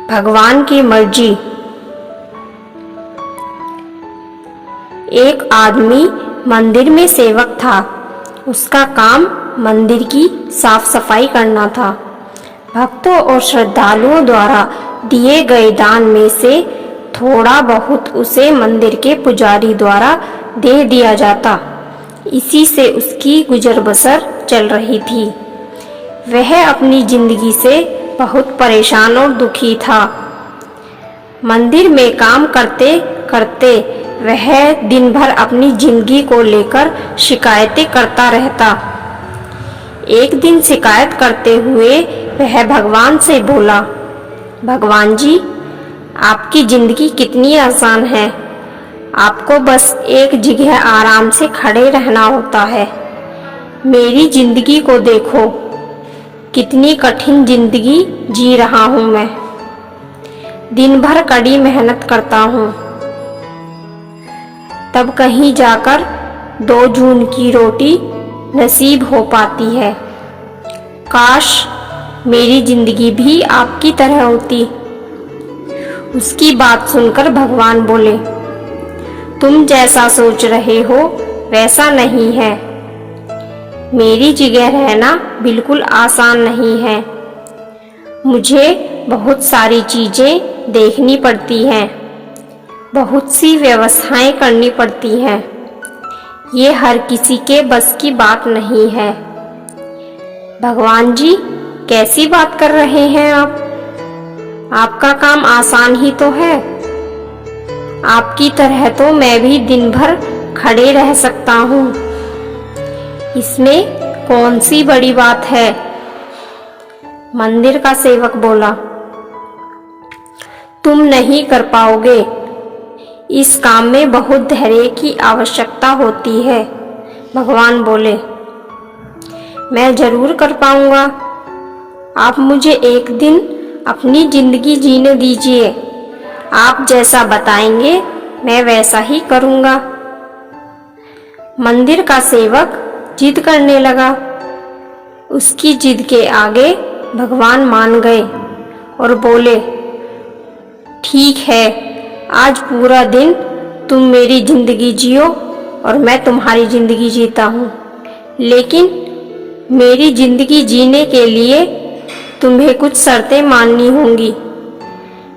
भगवान की मर्जी। एक आदमी मंदिर में सेवक था। उसका काम मंदिर की साफ सफाई करना था। भक्तों और श्रद्धालुओं द्वारा दिए गए दान में से थोड़ा बहुत उसे मंदिर के पुजारी द्वारा दे दिया जाता। इसी से उसकी गुजर बसर चल रही थी। वह अपनी जिंदगी से बहुत परेशान और दुखी था। मंदिर में काम करते करते वह दिन भर अपनी जिंदगी को लेकर शिकायतें करता रहता। एक दिन शिकायत करते हुए वह भगवान से बोला, भगवान जी, आपकी जिंदगी कितनी आसान है। आपको बस एक जगह आराम से खड़े रहना होता है। मेरी जिंदगी को देखो, कितनी कठिन जिंदगी जी रहा हूं मैं। दिन भर कड़ी मेहनत करता हूं, तब कहीं जाकर 2 जून की रोटी नसीब हो पाती है। काश मेरी जिंदगी भी आपकी तरह होती। उसकी बात सुनकर भगवान बोले, तुम जैसा सोच रहे हो वैसा नहीं है। मेरी जगह रहना बिल्कुल आसान नहीं है। मुझे बहुत सारी चीजें देखनी पड़ती हैं, बहुत सी व्यवस्थाएं करनी पड़ती हैं। ये हर किसी के बस की बात नहीं है। भगवान जी, कैसी बात कर रहे हैं आप? आपका काम आसान ही तो है। आपकी तरह तो मैं भी दिन भर खड़े रह सकता हूँ। इसमें कौन सी बड़ी बात है? मंदिर का सेवक बोला, तुम नहीं कर पाओगे। इस काम में बहुत धैर्य की आवश्यकता होती है। भगवान बोले, मैं जरूर कर पाऊंगा। आप मुझे एक दिन अपनी जिंदगी जीने दीजिए। आप जैसा बताएंगे मैं वैसा ही करूंगा। मंदिर का सेवक जिद करने लगा। उसकी जिद के आगे भगवान मान गए और बोले, ठीक है, आज पूरा दिन तुम मेरी जिंदगी जियो और मैं तुम्हारी जिंदगी जीता हूँ। लेकिन मेरी जिंदगी जीने के लिए तुम्हें कुछ शर्तें माननी होंगी।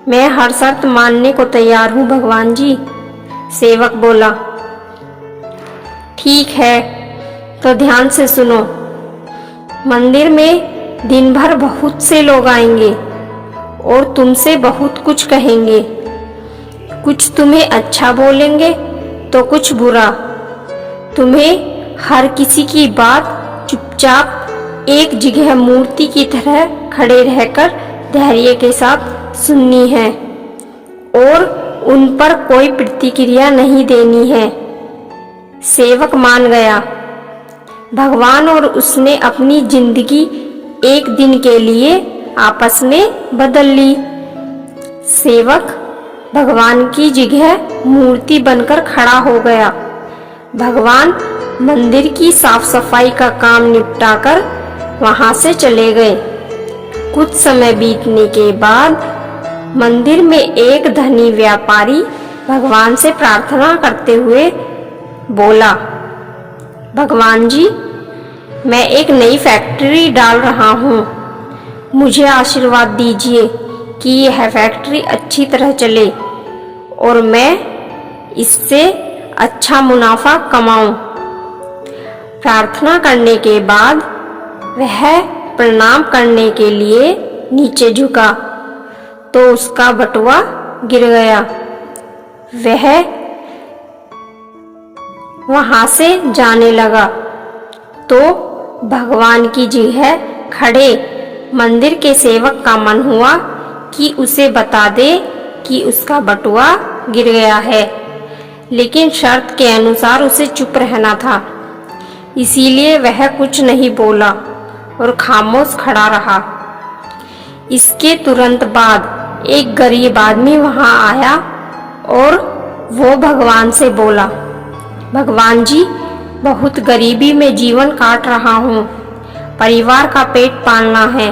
मैं हर शर्त मानने को तैयार हूँ भगवान जी। सेवक बोला, ठीक है, तो ध्यान से सुनो। मंदिर में दिन भर बहुत से लोग आएंगे और तुमसे बहुत कुछ कहेंगे। कुछ तुम्हें अच्छा बोलेंगे तो कुछ बुरा। तुम्हें हर किसी की बात चुपचाप एक जगह मूर्ति की तरह खड़े रहकर धैर्य के साथ सुननी है और उन पर कोई प्रतिक्रिया नहीं देनी है। सेवक मान गया। भगवान और उसने अपनी जिंदगी एक दिन के लिए आपस में बदल ली। सेवक भगवान की जगह मूर्ति बनकर खड़ा हो गया। भगवान मंदिर की साफ सफाई का काम निपटाकर वहां से चले गए। कुछ समय बीतने के बाद मंदिर में एक धनी व्यापारी भगवान से प्रार्थना करते हुए बोला, भगवान जी, मैं एक नई फैक्ट्री डाल रहा हूँ। मुझे आशीर्वाद दीजिए कि यह फैक्ट्री अच्छी तरह चले और मैं इससे अच्छा मुनाफा कमाऊं। प्रार्थना करने के बाद वह प्रणाम करने के लिए नीचे झुका तो उसका बटुआ गिर गया। वह वहां से जाने लगा तो भगवान की जगह खड़े मंदिर के सेवक का मन हुआ कि उसे बता दे कि उसका बटुआ गिर गया है, लेकिन शर्त के अनुसार उसे चुप रहना था। इसीलिए वह कुछ नहीं बोला और खामोश खड़ा रहा। इसके तुरंत बाद एक गरीब आदमी वहां आया और वो भगवान से बोला, भगवान जी, बहुत गरीबी में जीवन काट रहा हूँ। परिवार का पेट पालना है।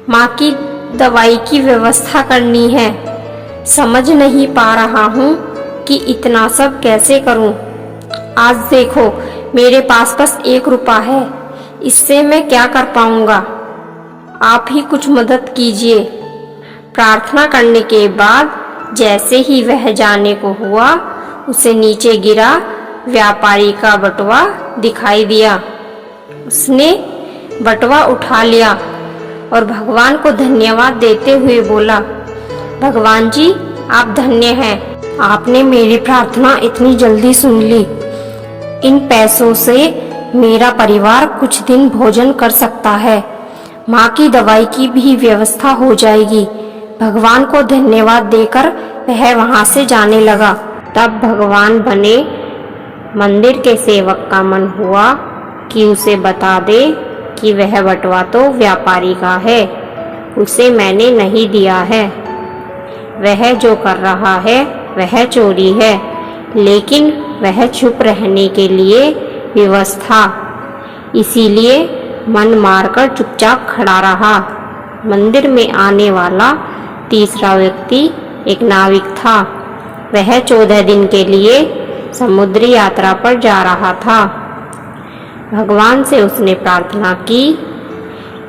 माँ की दवाई की व्यवस्था करनी है। समझ नहीं पा रहा हूँ कि इतना सब कैसे करूँ। आज देखो मेरे पास बस 1 रुपया है, इससे मैं क्या कर पाऊँगा। आप ही कुछ मदद कीजिए। प्रार्थना करने के बाद जैसे ही वह जाने को हुआ, उसे नीचे गिरा व्यापारी का बटुआ दिखाई दिया। उसने बटुआ उठा लिया और भगवान को धन्यवाद देते हुए बोला, भगवान जी आप धन्य हैं, आपने मेरी प्रार्थना इतनी जल्दी सुन ली। इन पैसों से मेरा परिवार कुछ दिन भोजन कर सकता है, माँ की दवाई की भी व्यवस्था हो जाएगी। भगवान को धन्यवाद देकर वह वहाँ से जाने लगा। तब भगवान बने मंदिर के सेवक का मन हुआ कि उसे बता दे कि वह बटुआ तो व्यापारी का है, उसे मैंने नहीं दिया है। वह जो कर रहा है वह चोरी है, लेकिन वह चुप रहने के लिए विवश था, इसीलिए मन मारकर चुपचाप खड़ा रहा। मंदिर में आने वाला तीसरा व्यक्ति एक नाविक था। वह 14 दिन के लिए समुद्री यात्रा पर जा रहा था। भगवान से उसने प्रार्थना की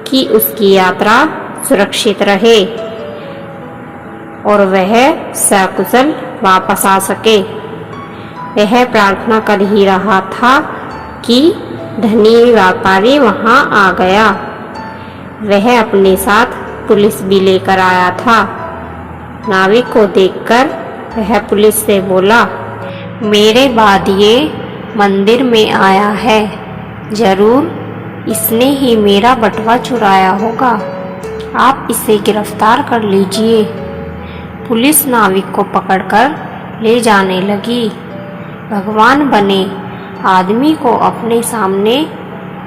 कि उसकी यात्रा सुरक्षित रहे और वह सकुशल वापस आ सके। वह प्रार्थना कर ही रहा था कि धनी व्यापारी वहां आ गया। वह अपने साथ पुलिस भी लेकर आया था। नाविक को देखकर वह पुलिस से बोला, मेरे बाद ये मंदिर में आया है, जरूर इसने ही मेरा बटुआ चुराया होगा, आप इसे गिरफ्तार कर लीजिए। पुलिस नाविक को पकड़कर ले जाने लगी। भगवान बने आदमी को अपने सामने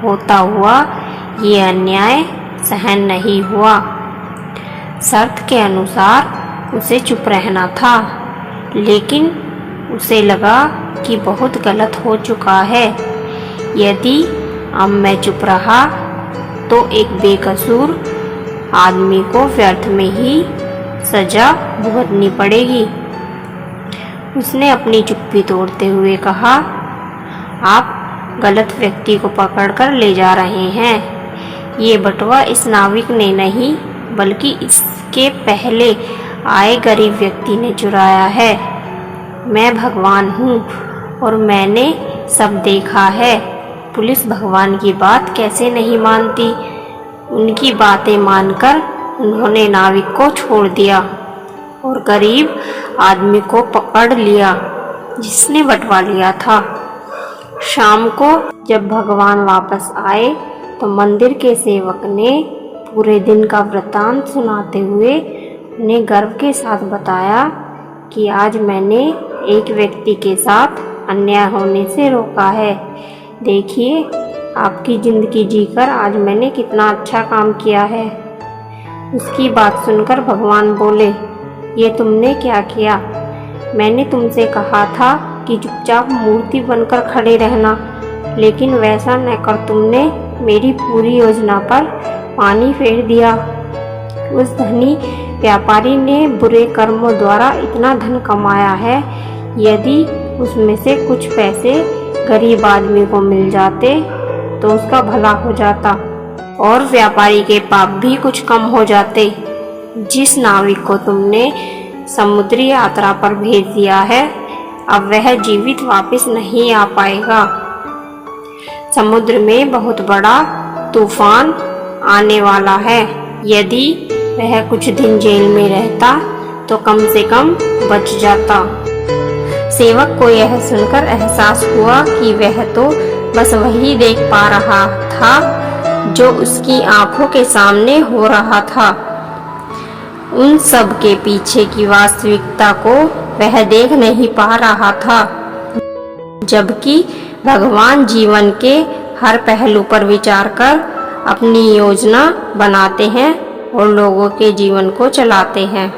होता हुआ ये अन्याय सहन नहीं हुआ। शर्त के अनुसार उसे चुप रहना था, लेकिन उसे लगा कि बहुत गलत हो चुका है। यदि अब मैं चुप रहा तो एक बेकसूर आदमी को व्यर्थ में ही सजा भुगतनी पड़ेगी। उसने अपनी चुप्पी तोड़ते हुए कहा, आप गलत व्यक्ति को पकड़कर ले जा रहे हैं। ये बटुआ इस नाविक ने नहीं, बल्कि इसके पहले आए गरीब व्यक्ति ने चुराया है। मैं भगवान हूँ और मैंने सब देखा है। पुलिस भगवान की बात कैसे नहीं मानती। उनकी बातें मानकर उन्होंने नाविक को छोड़ दिया और गरीब आदमी को पकड़ लिया जिसने बटुआ लिया था। शाम को जब भगवान वापस आए तो मंदिर के सेवक ने पूरे दिन का वृत्तांत सुनाते हुए उन्हें गर्व के साथ बताया कि आज मैंने एक व्यक्ति के साथ अन्याय होने से रोका है। देखिए, आपकी ज़िंदगी जीकर आज मैंने कितना अच्छा काम किया है। उसकी बात सुनकर भगवान बोले, ये तुमने क्या किया? मैंने तुमसे कहा था कि चुपचाप मूर्ति बनकर खड़े रहना, लेकिन वैसा न कर तुमने मेरी पूरी योजना पर पानी फेर दिया। उस धनी व्यापारी ने बुरे कर्मों द्वारा इतना धन कमाया है, यदि उसमें से कुछ पैसे गरीब आदमी को मिल जाते तो उसका भला हो जाता और व्यापारी के पाप भी कुछ कम हो जाते। जिस नाविक को तुमने समुद्री यात्रा पर भेज दिया है, अब वह जीवित वापस नहीं आ पाएगा। समुद्र में बहुत बड़ा तूफान आने वाला है। यदि वह कुछ दिन जेल में रहता तो कम से कम बच जाता। सेवक को यह सुनकर एहसास हुआ कि वह तो बस वही देख पा रहा था जो उसकी आंखों के सामने हो रहा था। उन सब के पीछे की वास्तविकता को वह देख नहीं पा रहा था, जबकि भगवान जीवन के हर पहलू पर विचार कर अपनी योजना बनाते हैं और लोगों के जीवन को चलाते हैं।